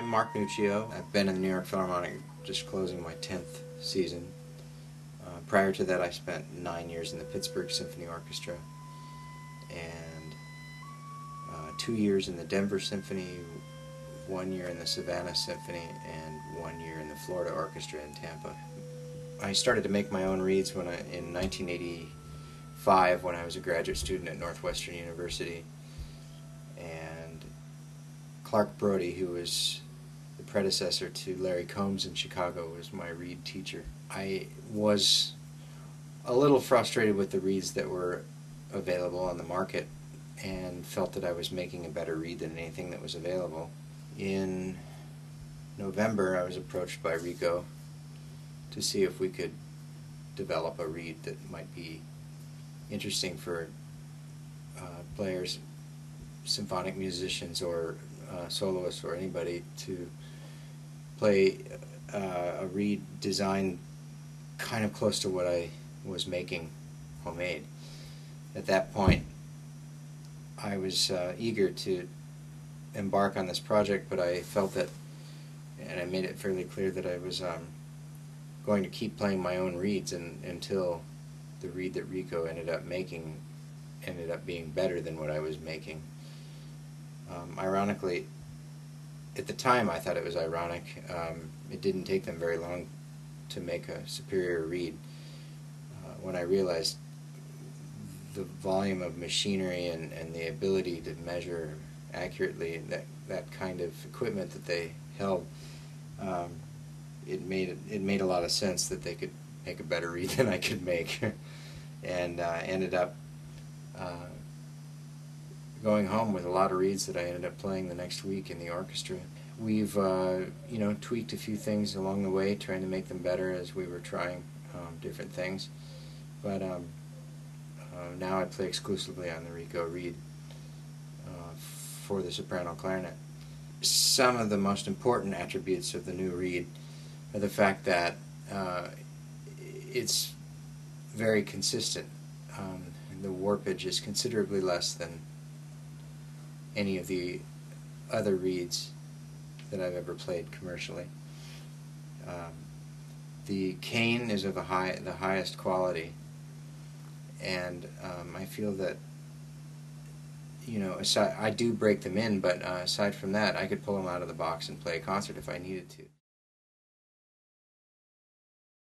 I'm Mark Nuccio. I've been in the New York Philharmonic just closing my 10th season. Prior to that I spent 9 years in the Pittsburgh Symphony Orchestra and 2 years in the Denver Symphony, 1 year in the Savannah Symphony, and 1 year in the Florida Orchestra in Tampa. I started to make my own reeds in 1985 when I was a graduate student at Northwestern University. And Clark Brody, who was the predecessor to Larry Combs in Chicago, was my reed teacher. I was a little frustrated with the reeds that were available on the market and felt that I was making a better reed than anything that was available. In November I was approached by Rico to see if we could develop a reed that might be interesting for players, symphonic musicians, or soloists, or anybody to play a reed designed kind of close to what I was making homemade. At that point I was eager to embark on this project, but I felt that, and I made it fairly clear that I was going to keep playing my own reeds until the reed that Rico ended up making ended up being better than what I was making. Ironically, at the time I thought it was ironic. It didn't take them very long to make a superior reed. When I realized the volume of machinery and the ability to measure accurately that kind of equipment that they held, it made a lot of sense that they could make a better reed than I could make. And ended up going home with a lot of reeds that I ended up playing the next week in the orchestra. We've tweaked a few things along the way, trying to make them better as we were trying different things. But now I play exclusively on the Rico reed for the soprano clarinet. Some of the most important attributes of the new reed are the fact that it's very consistent. The warpage is considerably less than any of the other reeds that I've ever played commercially. The cane is of the highest quality, and I feel that, I do break them in, but aside from that, I could pull them out of the box and play a concert if I needed to.